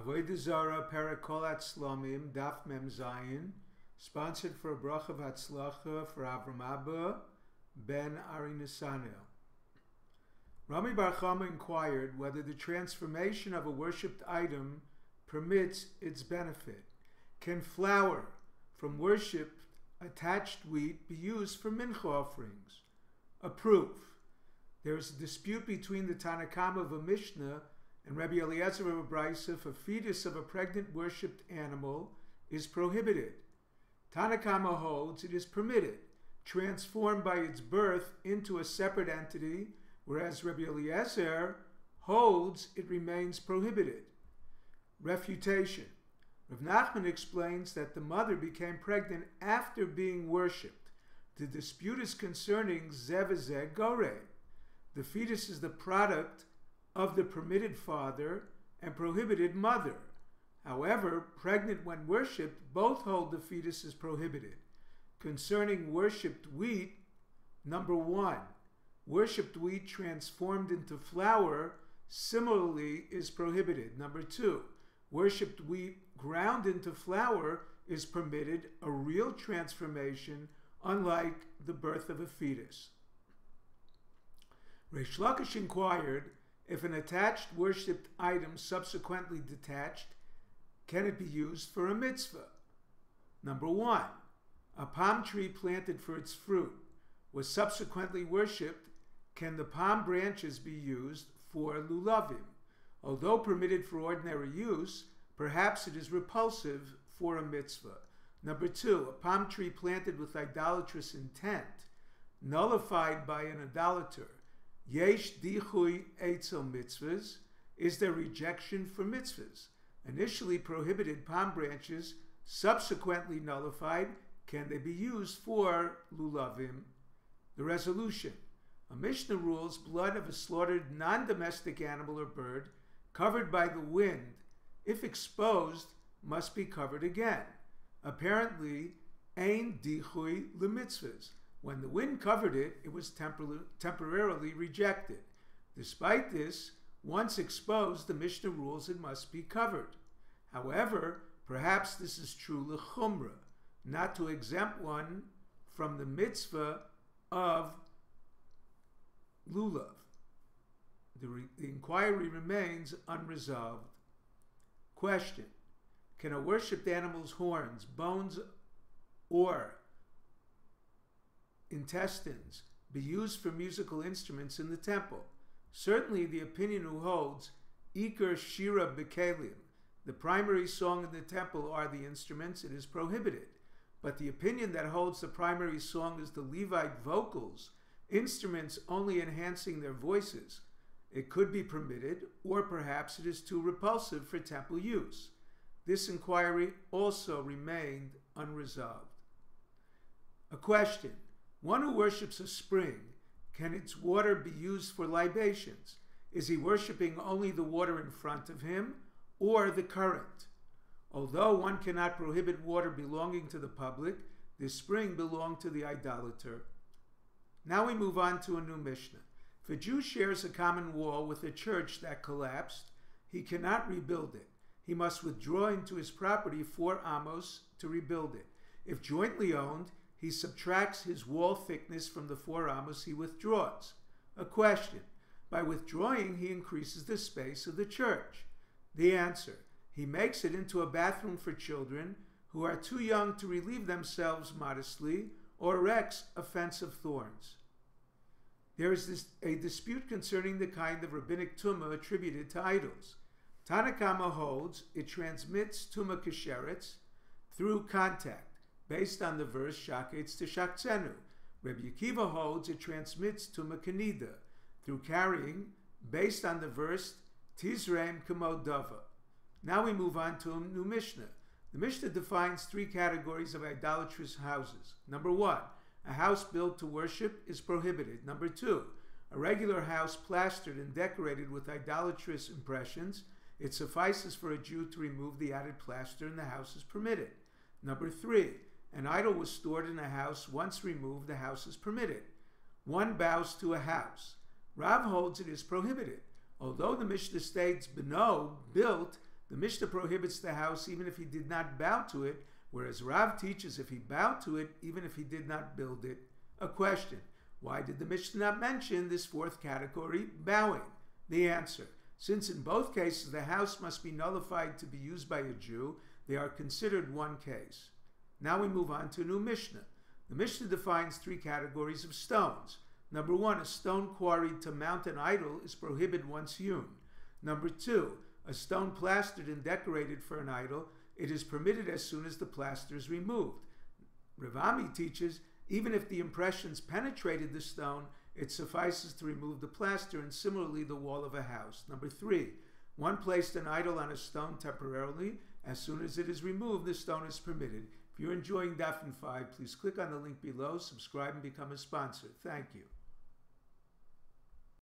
Avodah Zarah, Parakol Atzlamim, Daf Mem Zayin, sponsored for a bracha of Hatzlacha for Avram Abba ben Ari Nisanel. Rami Bar Chama inquired whether the transformation of a worshipped item permits its benefit. Can flour from worshipped attached wheat be used for mincha offerings? A proof. There is a dispute between the Tanakama of a Mishnah and Rabbi Eliezer of a Brisa if a fetus of a pregnant worshipped animal is prohibited. Tanakama holds it is permitted, transformed by its birth into a separate entity, whereas Rabbi Eliezer holds it remains prohibited. Refutation. Rav Nachman explains that the mother became pregnant after being worshipped. The dispute is concerning Zevazeh Gore. The fetus is the product of the permitted father and prohibited mother. However, pregnant when worshipped, both hold the fetus is prohibited. Concerning worshipped wheat, number 1, worshipped wheat transformed into flour similarly is prohibited. Number 2, worshipped wheat ground into flour is permitted, a real transformation, unlike the birth of a fetus. Reish Lakish inquired, if an attached worshipped item subsequently detached, can it be used for a mitzvah? Number 1, a palm tree planted for its fruit was subsequently worshipped. Can the palm branches be used for lulavim? Although permitted for ordinary use, perhaps it is repulsive for a mitzvah. Number 2, a palm tree planted with idolatrous intent, nullified by an idolater. Yesh dichui eitzel mitzvahs, is there rejection for mitzvahs? Initially prohibited palm branches, subsequently nullified, can they be used for lulavim? The resolution. A Mishnah rules blood of a slaughtered non-domestic animal or bird covered by the wind, if exposed, must be covered again. Apparently, ein dichui lemitzvahs. When the wind covered it, it was temporarily rejected. Despite this, once exposed, the Mishnah rules it must be covered. However, perhaps this is true l'chumra, not to exempt one from the mitzvah of lulav. The inquiry remains unresolved. Question. Can a worshipped animal's horns, bones, or intestines be used for musical instruments in the temple? Certainly the opinion who holds Iker Shira Bekalim, the primary song in the temple are the instruments, it is prohibited. But the opinion that holds the primary song is the Levite vocals, instruments only enhancing their voices, it could be permitted, or perhaps it is too repulsive for temple use. This inquiry also remained unresolved. A question. One who worships a spring, can its water be used for libations? Is he worshiping only the water in front of him or the current? Although one cannot prohibit water belonging to the public, this spring belonged to the idolater. Now we move on to a new Mishnah. If a Jew shares a common wall with a church that collapsed, he cannot rebuild it. He must withdraw into his property 4 amos to rebuild it. If jointly owned, he subtracts his wall thickness from the 4 amos he withdraws. A question. By withdrawing, he increases the space of the church. The answer. He makes it into a bathroom for children who are too young to relieve themselves modestly or erects a fence of thorns. There is a dispute concerning the kind of rabbinic tumah attributed to idols. Tanakama holds it transmits tumah kesheretz through contact, based on the verse Shaketz to Shaktzenu. Rabbi Akiva holds it transmits tumah kenida through carrying, based on the verse Tizreim Kamodava. Now we move on to a new Mishnah. The Mishnah defines 3 categories of idolatrous houses. Number 1, a house built to worship is prohibited. Number 2, a regular house plastered and decorated with idolatrous impressions. It suffices for a Jew to remove the added plaster and the house is permitted. Number 3, an idol was stored in a house. Once removed, the house is permitted. One bows to a house. Rav holds it is prohibited. Although the Mishnah states Beno, built, The Mishnah prohibits the house even if he did not bow to it, whereas Rav teaches if he bowed to it, even if he did not build it. A question: why did the Mishnah not mention this fourth category, bowing? The answer: since in both cases the house must be nullified to be used by a Jew, they are considered one case. Now we move on to a new Mishnah. The Mishnah defines three categories of stones. Number one, a stone quarried to mount an idol is prohibited once hewn. Number two, a stone plastered and decorated for an idol, it is permitted as soon as the plaster is removed. Rav Ami teaches, even if the impressions penetrated the stone, it suffices to remove the plaster, and similarly the wall of a house. Number three, one placed an idol on a stone temporarily. As soon as it is removed, the stone is permitted. If you're enjoying Daf 5, please click on the link below, subscribe, and become a sponsor. Thank you.